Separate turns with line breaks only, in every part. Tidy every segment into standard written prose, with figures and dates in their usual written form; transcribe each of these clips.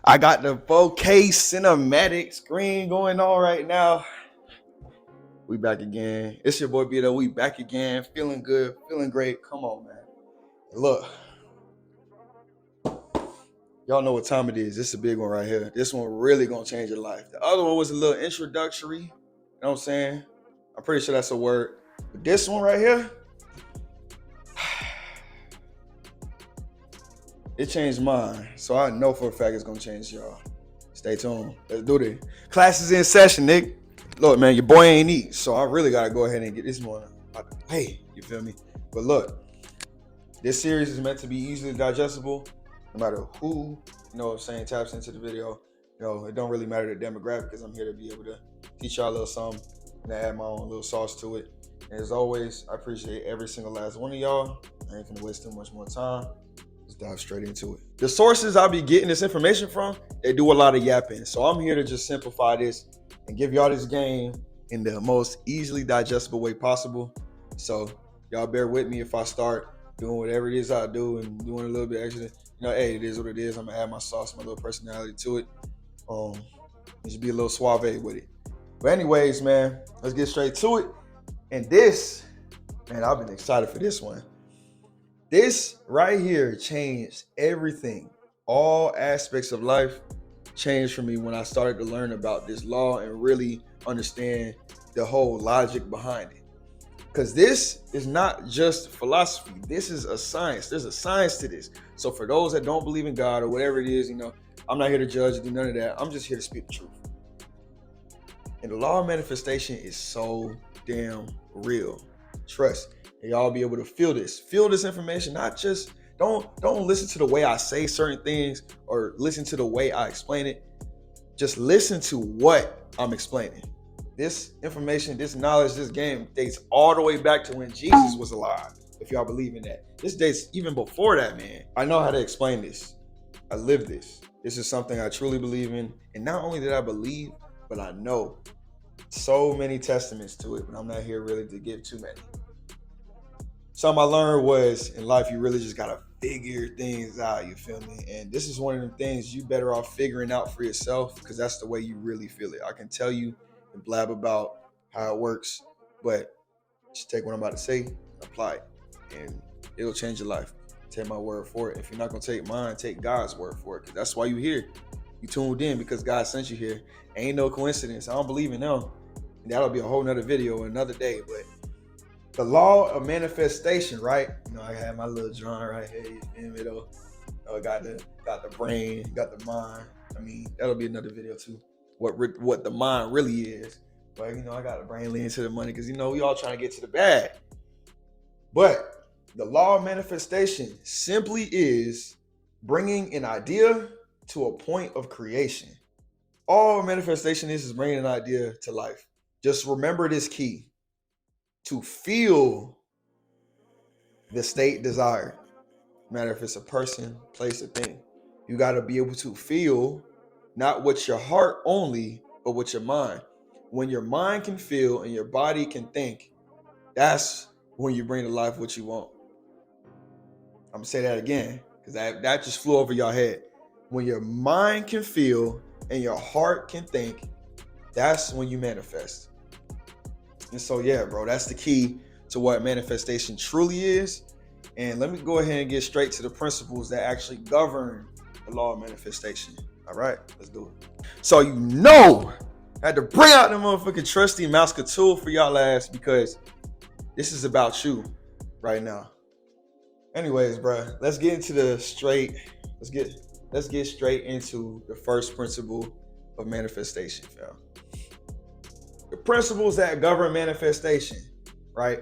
I got the 4K cinematic screen going on right now. We back again. It's your boy Beto. We back again. Feeling good, feeling great. Come on, man. Look, y'all know what time it is. This is a big one right here. This one really gonna change your life. The other one was a little introductory. You know what I'm saying? I'm pretty sure that's a word. But this one right here, it changed mine. So I know for a fact it's gonna change y'all. Stay tuned. Let's do this. Class is in session, Nick. Look, man, your boy ain't eat, so I really gotta go ahead and get this one out the way. You feel me? But look, this series is meant to be easily digestible, no matter who, you know what I'm saying, taps into the video. You know, it don't really matter the demographic because I'm here to be able to teach y'all a little something and add my own little sauce to it. And as always, I appreciate every single last one of y'all. I ain't gonna waste too much more time. Let's dive straight into it. The sources I'll be getting this information from, they do a lot of yapping. So I'm here to just simplify this and give y'all this game in the most easily digestible way possible. So y'all bear with me if I start doing whatever it is I do and doing a little bit extra. You know, hey, it is what it is. I'm gonna add my sauce, my little personality to it. Just be a little suave with it. But anyways, man, let's get straight to it. And this, man, I've been excited for this one. This right here changed everything. All aspects of life changed for me when I started to learn about this law and really understand the whole logic behind it. Because this is not just philosophy. This is a science. There's a science to this. So for those that don't believe in God or whatever it is, you know, I'm not here to judge or do none of that. I'm just here to speak the truth. And the law of manifestation is so damn real. Trust. And y'all be able to feel this information. Not just don't listen to the way I say certain things or listen to the way I explain it. Just listen to what I'm explaining. This information, this knowledge, this game dates all the way back to when Jesus was alive. If y'all believe in that, this dates even before that, man. I know how to explain this. I live this. This is something I truly believe in, and not only did I believe, but I know so many testaments to it. But I'm not here really to give too many. Something I learned was in life, you really just gotta figure things out, you feel me? And this is one of the things you better off figuring out for yourself because that's the way you really feel it. I can tell you and blab about how it works, but just take what I'm about to say, apply it, and it'll change your life. Take my word for it. If you're not gonna take mine, take God's word for it because that's why you're here. You tuned in because God sent you here. Ain't no coincidence. I don't believe in them. And that'll be a whole nother video another day, but the law of manifestation, right? You know, I have my little John right here. You feel me though? I got the brain, got the mind. I mean, that'll be another video too. What the mind really is. But you know, I got the brain leaning to the money because you know we all trying to get to the bag. But the law of manifestation simply is bringing an idea to a point of creation. All manifestation is bringing an idea to life. Just remember this key. To feel the state desired. No matter if it's a person, place, or thing. You got to be able to feel not with your heart only, but with your mind. When your mind can feel and your body can think, that's when you bring to life what you want. I'm going to say that again because that just flew over your head. When your mind can feel and your heart can think, that's when you manifest. And so, yeah, bro, that's the key to what manifestation truly is. And let me go ahead and get straight to the principles that actually govern the law of manifestation. All right, let's do it. So, you know, I had to bring out the motherfucking trusty mouse tool for y'all ass because this is about you right now. Anyways, bro, let's get into let's get straight into the first principle of manifestation, fam. The principles that govern manifestation, right?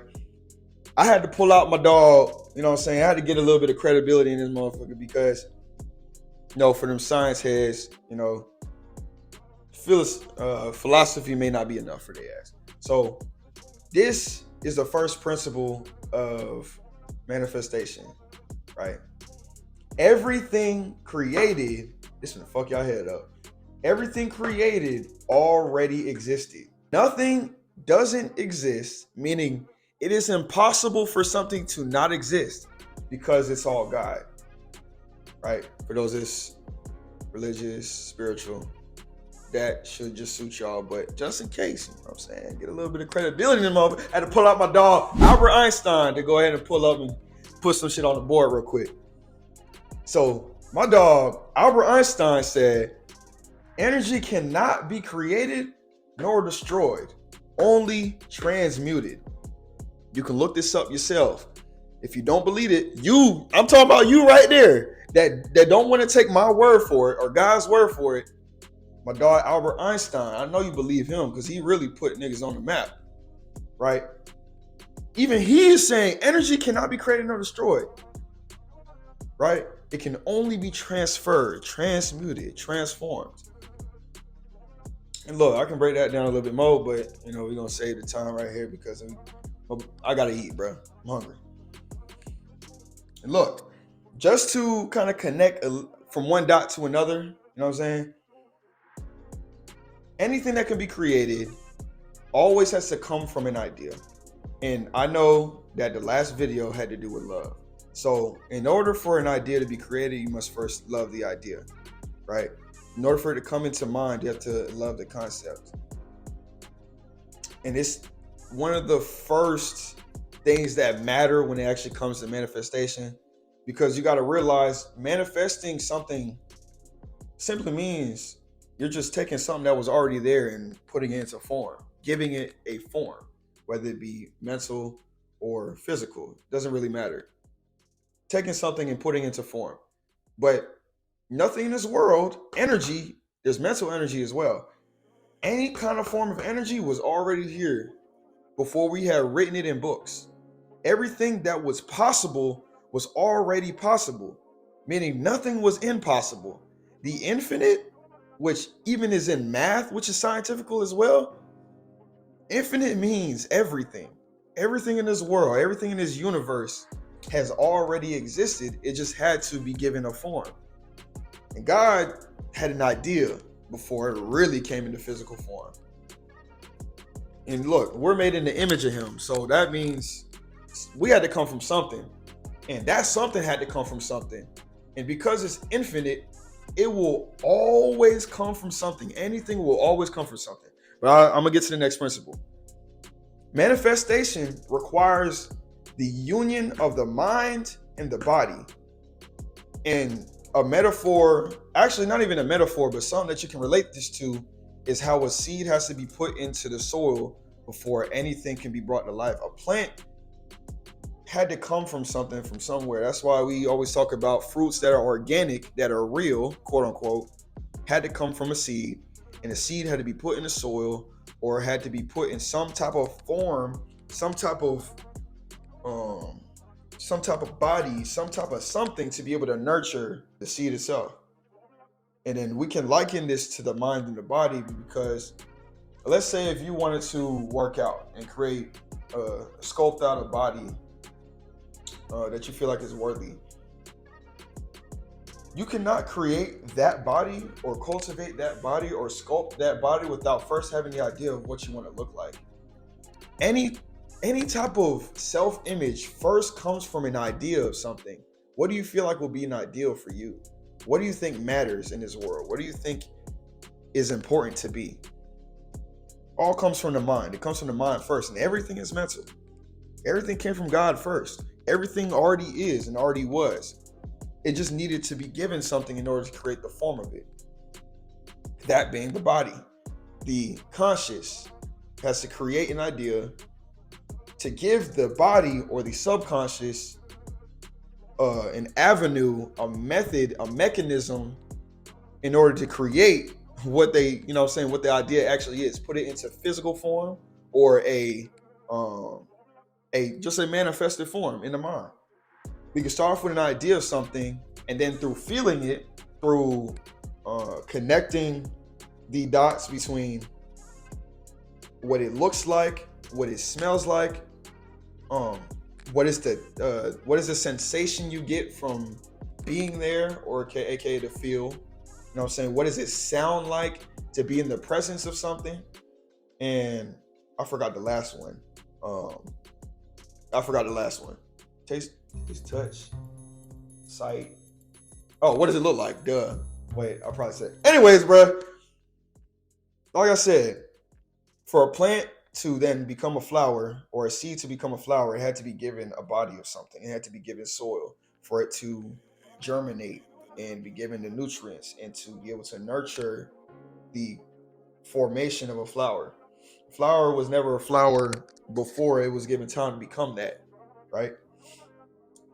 I had to pull out my dog, you know what I'm saying? I had to get a little bit of credibility in this motherfucker because, you know, for them science heads, you know, philosophy may not be enough for their ass. So this is the first principle of manifestation, right? Everything created, this is gonna fuck y'all head up. Everything created already existed. Nothing doesn't exist, meaning it is impossible for something to not exist because it's all God, right? For those religious, spiritual, that should just suit y'all. But just in case, you know what I'm saying, get a little bit of credibility in them. I had to pull out my dog Albert Einstein to go ahead and pull up and put some shit on the board real quick. So my dog Albert Einstein said, energy cannot be created nor destroyed, only transmuted. You can look this up yourself. If you don't believe it, I'm talking about you right there that don't want to take my word for it or God's word for it. My dog Albert Einstein, I know you believe him because he really put niggas on the map, right? Even he is saying energy cannot be created nor destroyed, right? It can only be transferred, transmuted, transformed. And look, I can break that down a little bit more, but we're gonna save the time right here because I gotta eat, bro. I'm hungry. And look, just to kind of connect from one dot to another, you know what I'm saying? Anything that can be created always has to come from an idea. And I know that the last video had to do with love. So in order for an idea to be created, you must first love the idea, right? In order for it to come into mind, you have to love the concept. And it's one of the first things that matter when it actually comes to manifestation, because you got to realize manifesting something simply means you're just taking something that was already there and putting it into form, giving it a form, whether it be mental or physical. It doesn't really matter. Taking something and putting it into form. But nothing in this world, energy, there's mental energy as well. Any kind of form of energy was already here before we had written it in books. Everything that was possible was already possible, meaning nothing was impossible. The infinite, which even is in math, which is scientific as well, infinite means everything. Everything in this world, everything in this universe has already existed. It just had to be given a form. And God had an idea before it really came into physical form. And look, we're made in the image of him. So that means we had to come from something. And that something had to come from something. And because it's infinite, it will always come from something. Anything will always come from something. But I'm going to get to the next principle. Manifestation requires the union of the mind and the body. And a metaphor, actually not even a metaphor, but something that you can relate this to is how a seed has to be put into the soil before anything can be brought to life. A plant had to come from something, from somewhere. That's why we always talk about fruits that are organic, that are real, quote unquote, had to come from a seed. And the seed had to be put in the soil or had to be put in some type of form, some type of body, some type of something to be able to nurture the seed itself. And then we can liken this to the mind and the body, because let's say if you wanted to work out and create, sculpt out a body that you feel like is worthy, you cannot create that body or cultivate that body or sculpt that body without first having the idea of what you want to look like. Any type of self-image first comes from an idea of something. What do you feel like will be an ideal for you? What do you think matters in this world? What do you think is important to be? All comes from the mind. It comes from the mind first, and everything is mental. Everything came from God first. Everything already is and already was. It just needed to be given something in order to create the form of it. That being the body. The conscious has to create an idea to give the body or the subconscious an avenue, a method, a mechanism in order to create what they, what the idea actually is. Put it into physical form or just a manifested form in the mind. We can start off with an idea of something, and then through feeling it, through connecting the dots between what it looks like, what it smells like, what is the sensation you get from being there, or aka the feel. What does it sound like to be in the presence of something? And I forgot the last one. Taste, touch, sight. Oh, what does it look like? Duh. Wait, I'll probably say. Anyways, bro, like I said, for a plant to then become a flower or a seed to become a flower, it had to be given a body of something. It had to be given soil for it to germinate and be given the nutrients and to be able to nurture the formation of a flower. Flower was never a flower before it was given time to become that, right?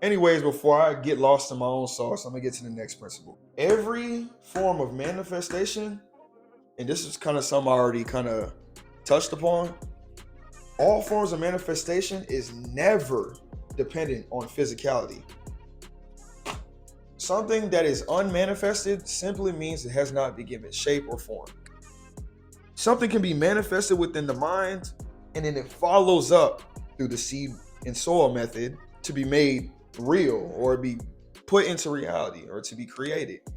Anyways, before I get lost in my own sauce, I'm gonna get to the next principle. Every form of manifestation, and this is kind of something I already kind of touched upon, all forms of manifestation is never dependent on physicality. Something that is unmanifested simply means it has not been given shape or form. Something can be manifested within the mind, and then it follows up through the seed and soil method to be made real or be put into reality or to be created. You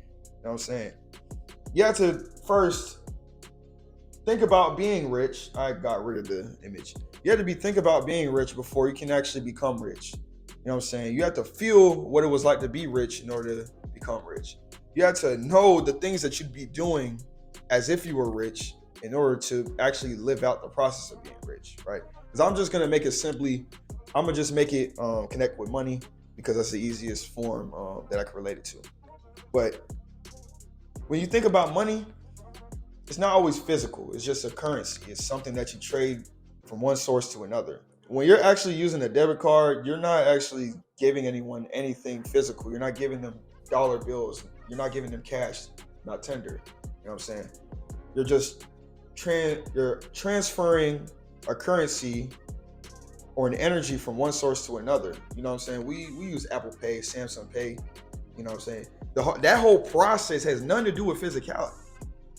know what I'm saying? You have to first think about being rich. I got rid of the image. You have to think about being rich before you can actually become rich. You know what I'm saying? You have to feel what it was like to be rich in order to become rich. You have to know the things that you'd be doing as if you were rich in order to actually live out the process of being rich, right? Because I'm just gonna make it simply, I'm gonna just make it connect with money because that's the easiest form that I can relate it to. But when you think about money, it's not always physical. It's just a currency. It's something that you trade from one source to another. When you're actually using a debit card, you're not actually giving anyone anything physical. You're not giving them dollar bills. You're not giving them cash, not tender. You know what I'm saying? You're just you're transferring a currency or an energy from one source to another. You know what I'm saying? We use Apple Pay, Samsung Pay. You know what I'm saying? That whole process has nothing to do with physicality.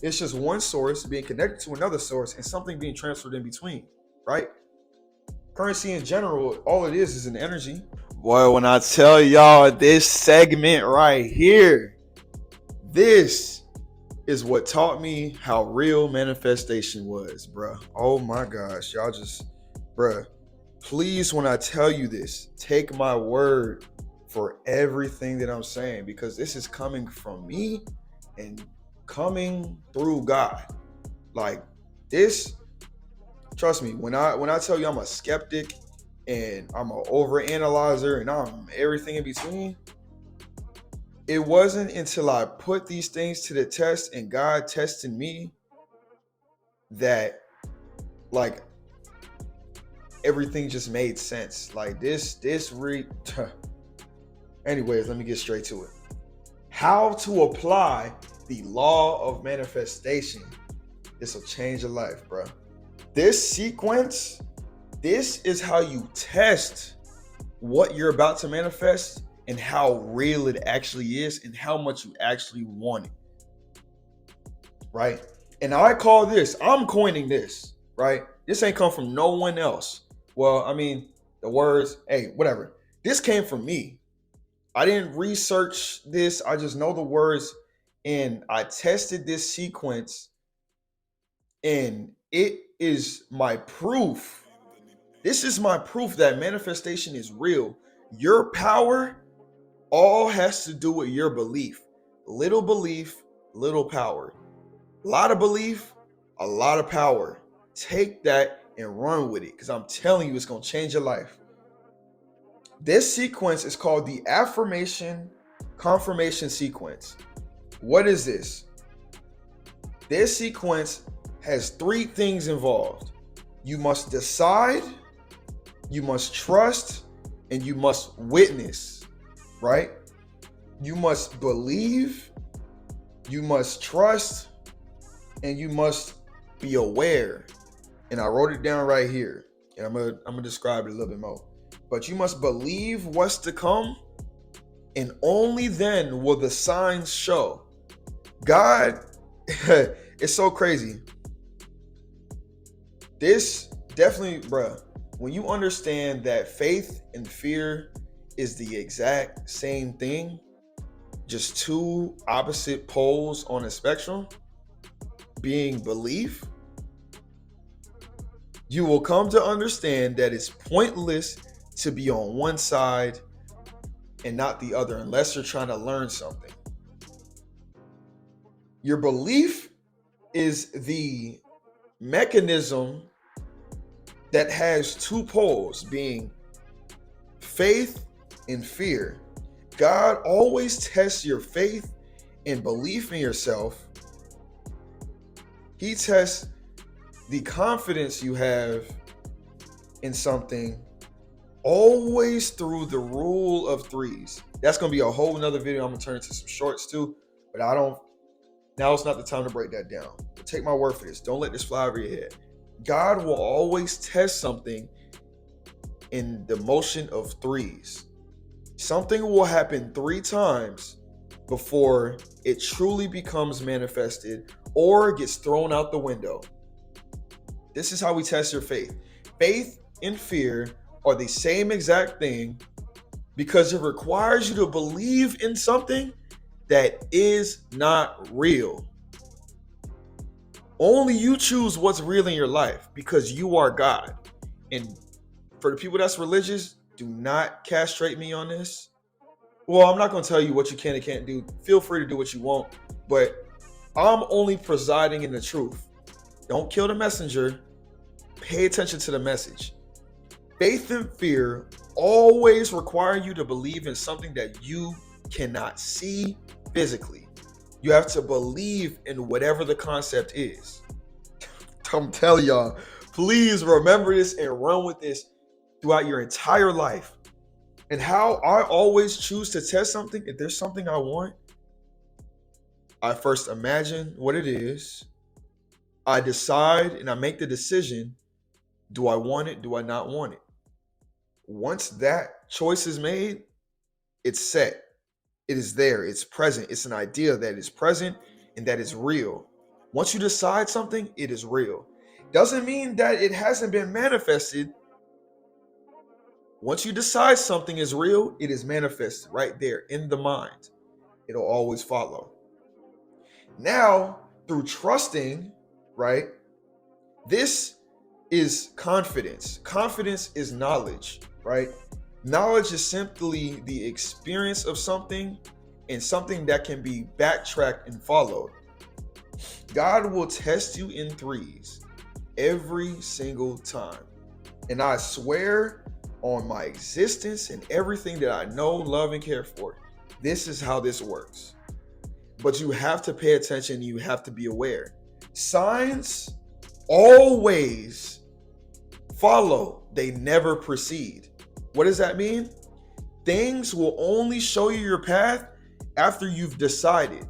It's just one source being connected to another source and something being transferred in between, right? Currency in general, all it is an energy. Boy, when I tell y'all this segment right here, this is what taught me how real manifestation was, bruh. Oh my gosh, y'all just, bruh. Please, when I tell you this, take my word for everything that I'm saying, because this is coming from me and coming through God. Like this, trust me, when I tell you I'm a skeptic and I'm an overanalyzer and I'm everything in between, it wasn't until I put these things to the test and God tested me that like everything just made sense. Like this anyways, let me get straight to it. How to apply the law of manifestation. This will change your life, bro. This sequence, this is how you test what you're about to manifest and how real it actually is and how much you actually want it, right? And I call this, I'm coining this, right? This ain't come from no one else. Well, I mean, the words, hey, whatever. This came from me. I didn't research this. I just know the words, and I tested this sequence, and it is my proof. This is my proof that manifestation is real. Your power all has to do with your belief. Little belief, little power. A lot of belief, a lot of power. Take that and run with it, because I'm telling you, it's going to change your life. This sequence is called the affirmation confirmation sequence. What is this? This sequence has 3 things involved. You must decide, you must trust, and you must witness, right? You must believe, you must trust, and you must be aware. And I wrote it down right here, and I'm gonna describe it a little bit more. But you must believe what's to come, and only then will the signs show. God, it's so crazy. This definitely, bruh, when you understand that faith and fear is the exact same thing, just 2 opposite poles on a spectrum, being belief, you will come to understand that it's pointless to be on one side and not the other unless you're trying to learn something. Your belief is the mechanism that has two poles, being faith and fear. God always tests your faith and belief in yourself. He tests the confidence you have in something always through the rule of threes. That's going to be a whole nother video. I'm going to turn into some shorts too, but now it's not the time to break that down. But take my word for this. Don't let this fly over your head. God will always test something in the motion of threes. Something will happen 3 times before it truly becomes manifested or gets thrown out the window. This is how we test your faith. Faith and fear are the same exact thing because it requires you to believe in something that is not real. Only you choose what's real in your life because you are God. And for the people that's religious, do not castrate me on this. Well, I'm not going to tell you what you can and can't do. Feel free to do what you want, but I'm only presiding in the truth. Don't kill the messenger. Pay attention to the message. Faith and fear always require you to believe in something that you cannot see physically. You have to believe in whatever the concept is. I'm telling y'all, please remember this and run with this throughout your entire life. And how I always choose to test something, if there's something I want, I first imagine what it is. I decide and I make the decision. Do I want it? Do I not want it? Once that choice is made, it's set. It is there. It's present. It's an idea that is present and that is real. Once you decide something, it is real. Doesn't mean that it hasn't been manifested. Once you decide something is real, it is manifested right there in the mind. It'll always follow. Now, through trusting, right? This is confidence. Confidence is knowledge, right? Knowledge is simply the experience of something and something that can be backtracked and followed. God will test you in threes every single time. And I swear on my existence and everything that I know, love, and care for, this is how this works. But you have to pay attention. You have to be aware. Signs always follow. They never precede. What does that mean? Things will only show you your path after you've decided.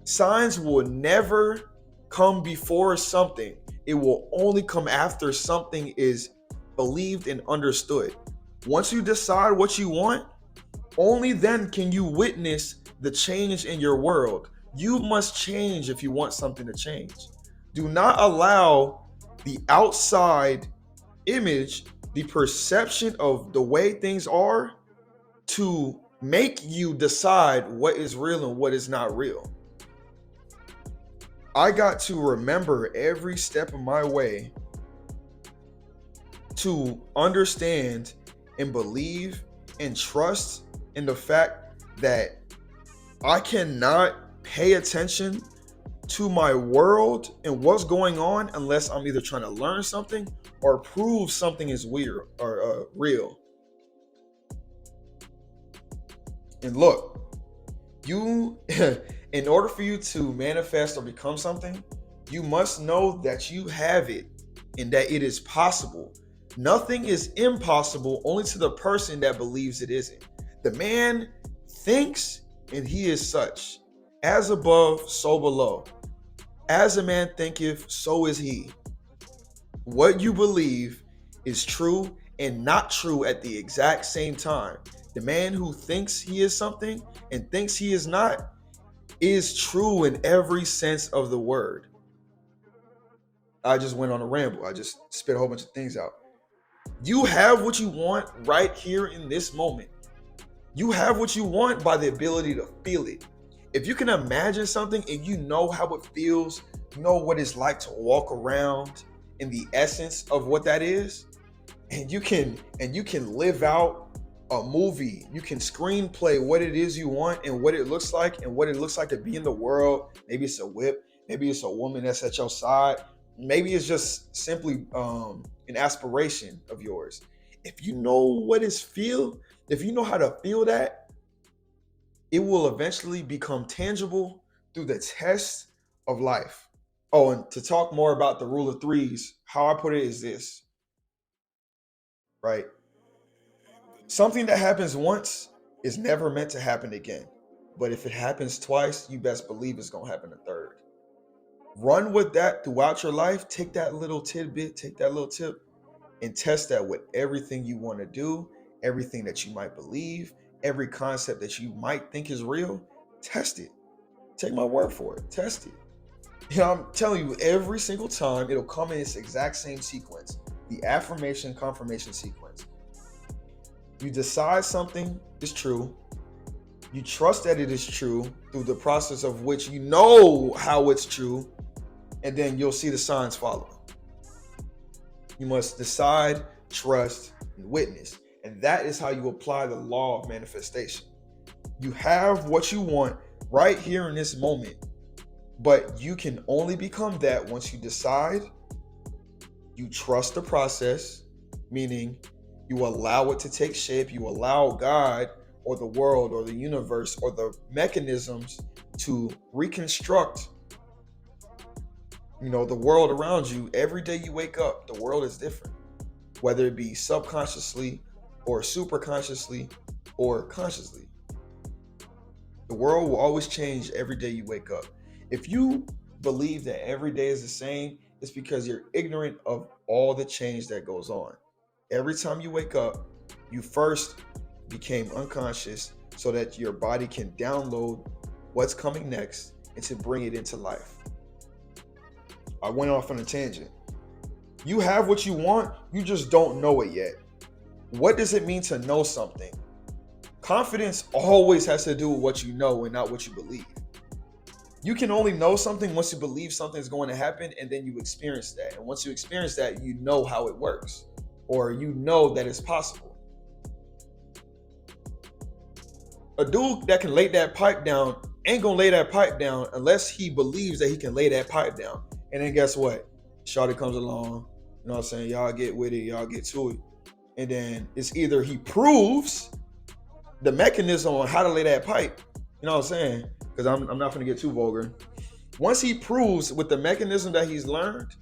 Signs will never come before something. It will only come after something is believed and understood. Once you decide what you want, only then can you witness the change in your world. You must change if you want something to change. Do not allow the outside image, the perception of the way things are, to make you decide what is real and what is not real. I got to remember every step of my way to understand and believe and trust in the fact that I cannot pay attention to my world and what's going on unless I'm either trying to learn something or prove something is weird or real. And look, you, in order for you to manifest or become something, you must know that you have it and that it is possible. Nothing is impossible only to the person that believes it isn't. The man thinks and he is such. As above, so below. As a man thinketh, so is he. What you believe is true and not true at the exact same time. The man who thinks he is something and thinks he is not is true in every sense of the word. I just went on a ramble. I just spit a whole bunch of things out. You have what you want right here in this moment. You have what you want by the ability to feel it. If you can imagine something and you know how it feels, you know what it's like to walk around in the essence of what that is, and you can live out a movie. You can screenplay what it is you want and what it looks like and what it looks like to be in the world. Maybe it's a whip. Maybe it's a woman that's at your side. Maybe it's just simply an aspiration of yours. If you know what is feel, if you know how to feel that, it will eventually become tangible through the test of life. Oh, and to talk more about the rule of threes, how I put it is this, right? Something that happens once is never meant to happen again. But if it happens twice, you best believe it's going to happen a third. Run with that throughout your life. Take that little tidbit, take that little tip, and test that with everything you want to do, everything that you might believe, every concept that you might think is real. Test it. Take my word for it. Test it. You know, I'm telling you, every single time it'll come in its exact same sequence, the affirmation confirmation sequence. You decide something is true. You trust that it is true through the process of which you know how it's true, and then you'll see the signs follow. You must decide, trust, and witness. And that is how you apply the law of manifestation. You have what you want right here in this moment, but you can only become that once you decide, you trust the process, meaning you allow it to take shape, you allow God or the world or the universe or the mechanisms to reconstruct, the world around you. Every day you wake up, the world is different, whether it be subconsciously or superconsciously or consciously. The world will always change every day you wake up. If you believe that every day is the same, it's because you're ignorant of all the change that goes on. Every time you wake up, you first became unconscious so that your body can download what's coming next and to bring it into life. I went off on a tangent. You have what you want, you just don't know it yet. What does it mean to know something? Confidence always has to do with what you know and not what you believe. You can only know something once you believe something is going to happen, and then you experience that. And once you experience that, you know how it works, or you know that it's possible. A dude that can lay that pipe down ain't gonna lay that pipe down unless he believes that he can lay that pipe down. And then guess what? Shawty comes along, you know what I'm saying? Y'all get with it, y'all get to it. And then it's either he proves the mechanism on how to lay that pipe, you know what I'm saying? Because I'm not gonna get too vulgar. Once he proves with the mechanism that he's learned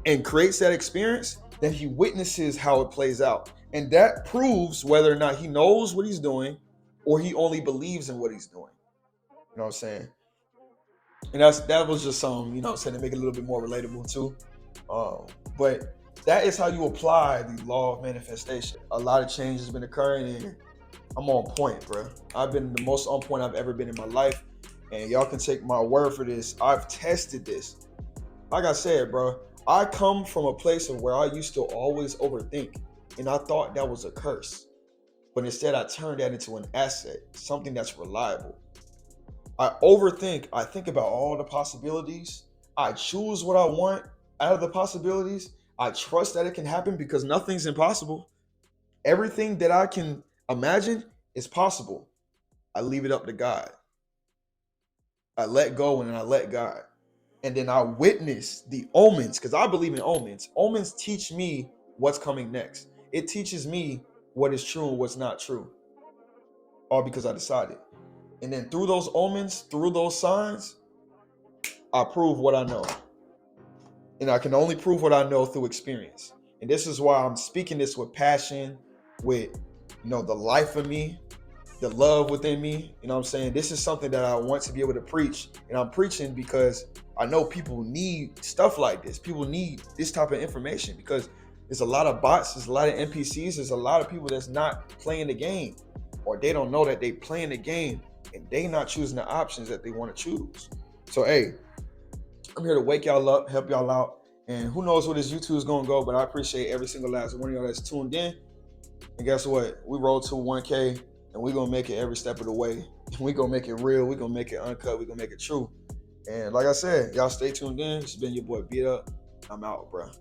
and creates that experience, then he witnesses how it plays out. And that proves whether or not he knows what he's doing or he only believes in what he's doing. You know what I'm saying? And that was just something, you know what I'm saying, to make it a little bit more relatable too. But that is how you apply the law of manifestation. A lot of change has been occurring and I'm on point, bro. I've been the most on point I've ever been in my life. And y'all can take my word for this. I've tested this. Like I said, bro, I come from a place of where I used to always overthink. And I thought that was a curse. But instead, I turned that into an asset, something that's reliable. I overthink. I think about all the possibilities. I choose what I want out of the possibilities. I trust that it can happen because nothing's impossible. Everything that I can imagine is possible. I leave it up to God. I let go and I let God. And then I witness the omens, because I believe in omens. Omens teach me what's coming next. It teaches me what is true and what's not true. All because I decided. And then through those omens, through those signs, I prove what I know. And I can only prove what I know through experience. And this is why I'm speaking this with passion, with, the life of me, the love within me. You know what I'm saying? This is something that I want to be able to preach. And I'm preaching because I know people need stuff like this. People need this type of information because there's a lot of bots, there's a lot of NPCs, there's a lot of people that's not playing the game, or they don't know that they playing the game and they not choosing the options that they want to choose. So, hey, I'm here to wake y'all up, help y'all out. And who knows where this YouTube is going to go, but I appreciate every single last one of y'all that's tuned in. And guess what? We rolled to 1K and we're going to make it every step of the way. We're going to make it real. We're going to make it uncut. We're going to make it true. And like I said, y'all stay tuned in. It's been your boy Beat Up. I'm out, bro.